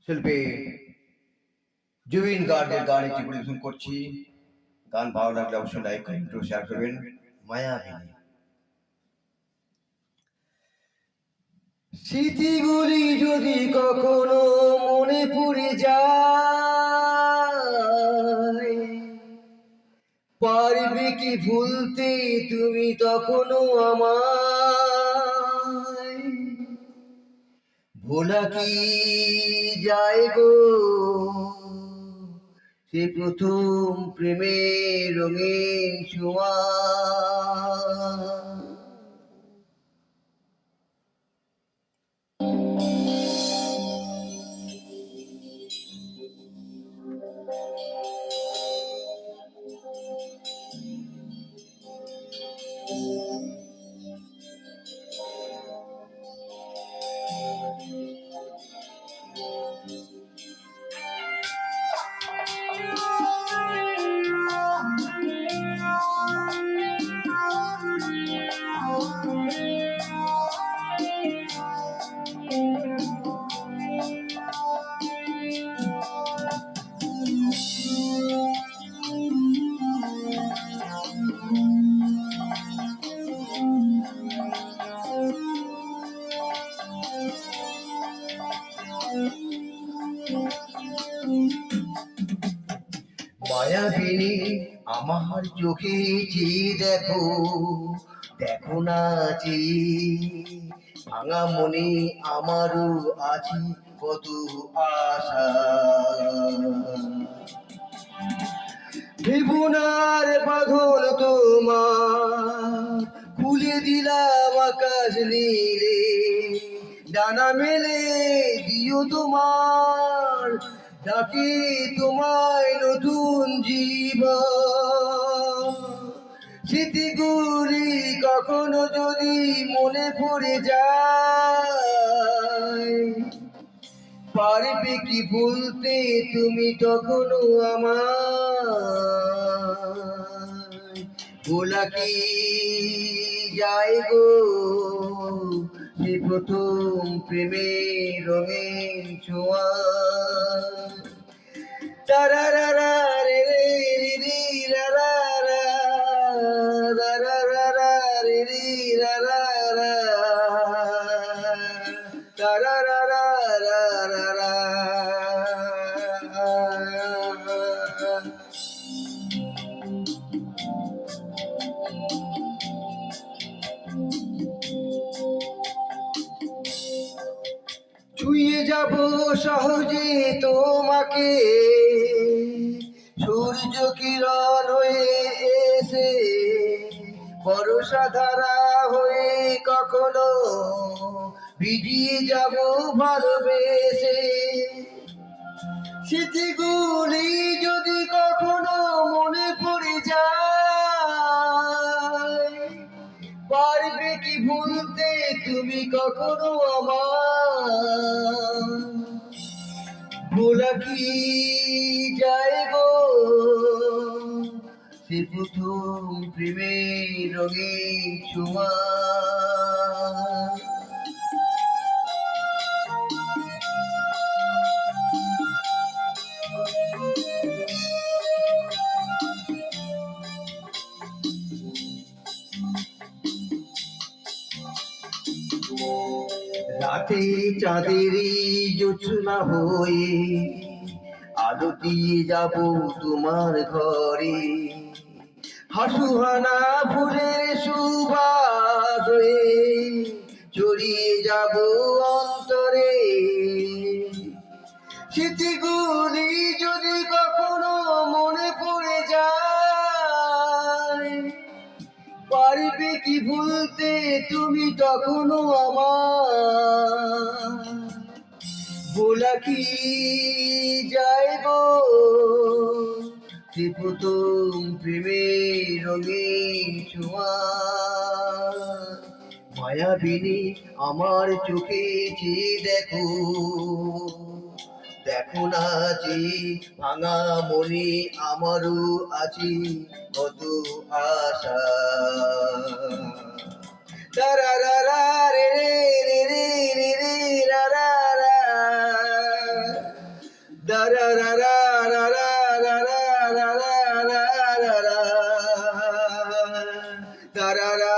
শিল্পী জুবিন গার্গের গান একটি পরিবেশন করছি। গান ভালো লাগলে অবশ্যই লাইক কমেন্ট ও শেয়ার করবেন। মায়াবিনী। স্মৃতিগুলি যদি কখনো মনে পড়ে যায়, পারবে কি ভুলতে তুমি তখনও আমায়? ভোলা কি যায় গো সে প্রথম প্রেমের রঙিন ছোঁয়া? মায়াবিনী আমার চোখে চেয়ে দেখো, দেখো না চেয়ে ভাঙা মনে আমারও আছে কত আশা। জীবনার বাঁধন তোমার খুলে দিলাম আকাশ নীলে, ডানা মেলে দিও তোমার ডাকে তোমায় নতুন জীবন। স্মৃতিগুলি কখনো যদি মনে পড়ে যায়, পারবে কি ভুলতে তুমি তখনও আমায়? ভোলা কি যায় গো সে প্রথম প্রেমের রঙিন ছোঁয়া? তারারারা রে রে রি রি রা রা রা, তারারারা রি রি রা রা রা, তারারারা রা রা রা। ছুঁয়ে যাব সহজে তোমাকে, সূর্য কিরণ হয়ে এসে বর্ষা ধারা হয়ে কখনো ভিজিয়ে যাব ভালোবেসে। স্মৃতিগুলি যদি কখনো মনে পড়ে যায়, পারবে কি ভুলতে তুমি কখনো আমার? ভোলা কি যায় গো সে প্রথম প্রেমের রঙিন ছোঁয়া? রাতে চাঁদেরই জোছনা হয়ে আলো দিয়ে যাব তোমার ঘরে, হাসুহানা ফুলের সুবাস হয়ে ছড়িয়ে যাব অন্তরে। স্মৃতিগুলি যদি কখনো মনে পড়ে যায়, পারবে কি ভুলতে তুমি তখনও আমার? ভোলা কি যায় গো সে প্রথম প্রেমের রঙিন ছোঁয়া? মায়াবিনী আমার চোখে চেয়ে দেখো, দেখো না যে ভাঙা মনে আমারও আছে কত আশা। তারারারা রে রে রে রে রে রা রা রা, da da da